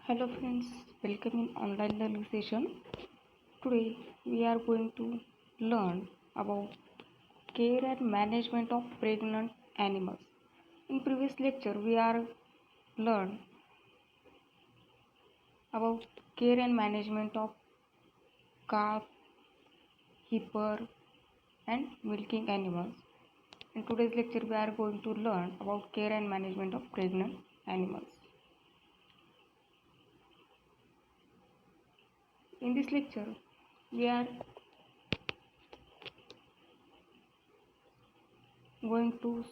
Hello friends, welcome in online learning session. Today we are going to learn about care and management of pregnant animals. In previous lecture we are learned about care and management of calf, heifer and milking animals. In today's lecture we are going to learn about care and management of pregnant animals. In this lecture we are going to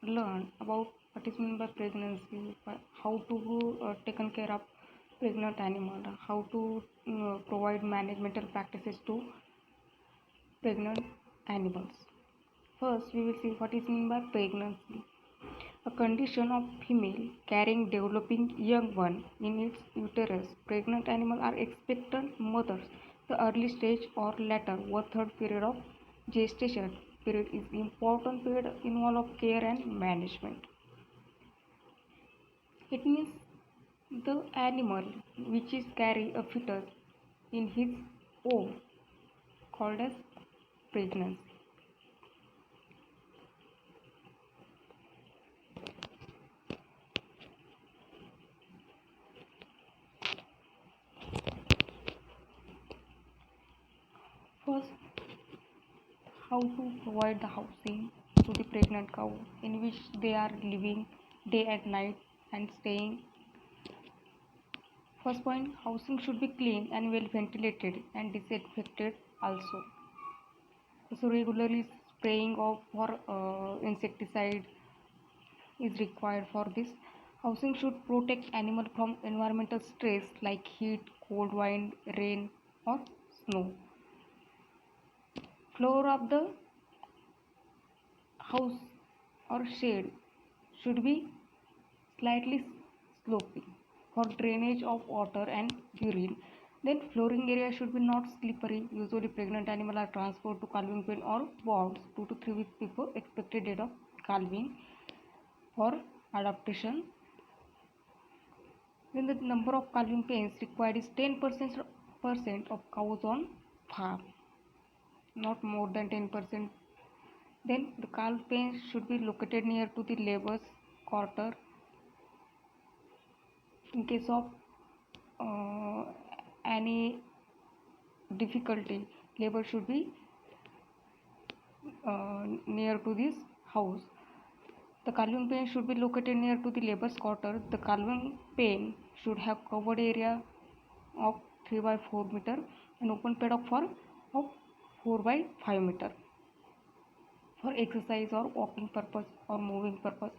learn about what is meant by pregnancy, how to taken care of pregnant animal, how to provide managemental practices to pregnant animals. First, we will see what is meant by pregnancy. A condition of female carrying developing young one in its uterus. Pregnant animals are expectant mothers. The early stage or latter one-third period of gestation period is important period involved of care and management. It means the animal which is carry a fetus in his womb called as pregnancy. First, how to provide the housing to the pregnant cow in which they are living day and night and staying. First point, housing should be clean and well ventilated and disinfected also. So regularly spraying of for insecticide is required for this. Housing should protect animal from environmental stress like heat, cold, wind, rain or snow. Floor of the house or shed should be slightly sloping for drainage of water and urine. Then flooring area should be not slippery. Usually pregnant animals are transferred to calving pen or wards 2 to 3 weeks before expected date of calving for adaptation. Then the number of calving pens required is 10% of cows on farm, not more than 10%. Then the calf pens should be located near to the labor's quarter. In case of uh, any difficulty, labor should be near to this house. The calving pen should be located near to the labor's quarter. The calving pen should have covered area of 3 by 4 meter and open paddock of 4 by 5 meter for exercise or walking purpose or moving purpose.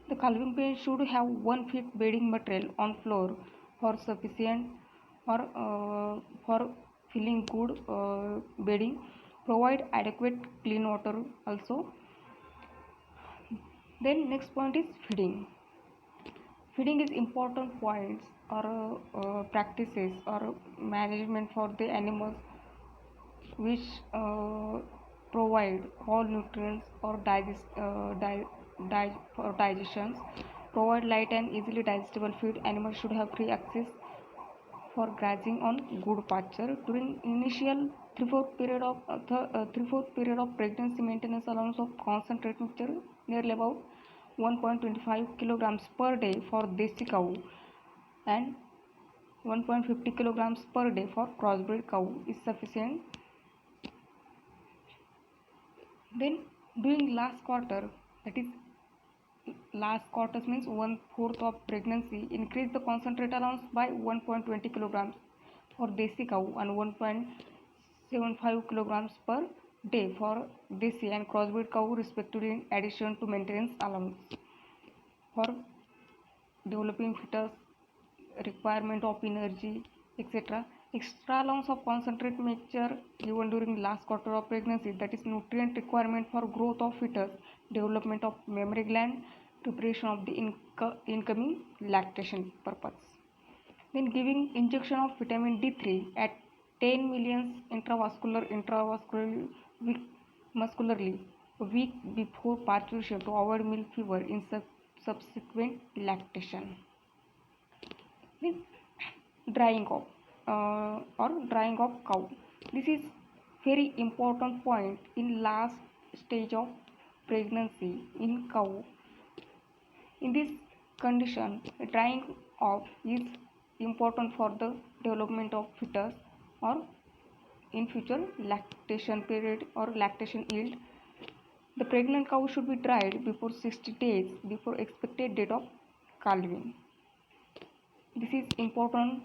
The calving pen should have 1 feet bedding material on floor for sufficient or for feeling good bedding. Provide adequate clean water also. Then next point is feeding. Feeding is important points or practices or management for the animals which provide all nutrients or for digestions. Provide light and easily digestible feed. Animals should have free access for grazing on good pasture. During initial 3/4 period of pregnancy, maintenance allowance of concentrate mixture nearly about 1.25 kilograms per day for desi cow and 1.50 kilograms per day for crossbred cow is sufficient. Then during last quarter, that is last quarters means 1/4 of pregnancy, increase the concentrate allowance by 1.20 kilograms for desi cow and 1.75 kilograms per day for desi and crossbred cow respectively, in addition to maintenance allowance for developing fetus, requirement of energy, etc. Extra allowance of concentrate mixture given during last quarter of pregnancy, that is nutrient requirement for growth of fetus, development of mammary gland, preparation of the incoming lactation purpose. Then giving injection of vitamin D3 at 10 millions intravascularly muscularly a week before parturition to avoid milk fever in subsequent lactation. Then drying of or drying of cow. This is very important point in last stage of pregnancy in cow. In this condition, drying off is important for the development of fetus or in future lactation period or lactation yield. The pregnant cow should be dried before 60 days before expected date of calving. This is important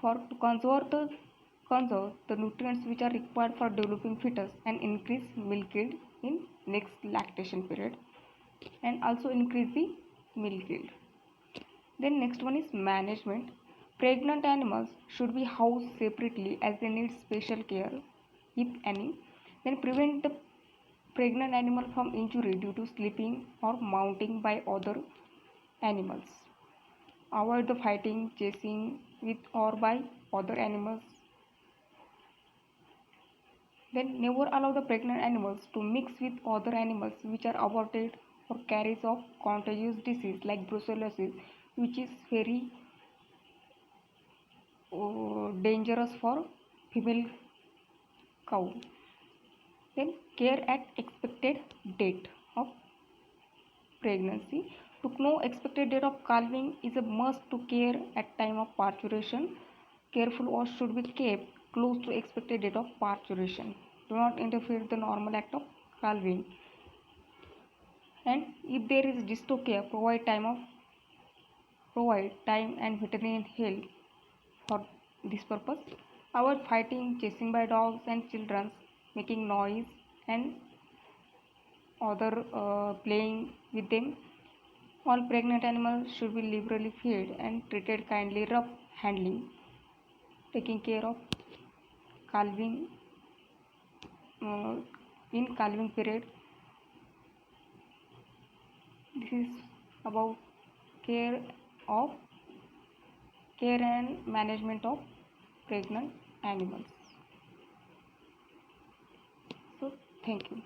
for to conserve the nutrients which are required for developing fetus and increase milk yield in next lactation period and also increase the milk yield. Then next one is management. Pregnant animals should be housed separately as they need special care, if any. Then prevent the pregnant animal from injury due to slipping or mounting by other animals. Avoid the fighting, chasing with or by other animals. Then never allow the pregnant animals to mix with other animals which are aborted or carries of contagious disease like brucellosis, which is very dangerous for female cow. Then care at expected date of pregnancy. To know expected date of calving is a must to care at time of parturition. Careful watch should be kept close to expected date of parturition. Do not interfere with the normal act of calving. And if there is dystocia, provide time and veterinary help for this purpose. Avoid fighting, chasing by dogs and children, making noise and other playing with them. All pregnant animals should be liberally fed and treated kindly. Rough handling, taking care of calving in calving period. This is about care of care and management of pregnant animals. So thank you.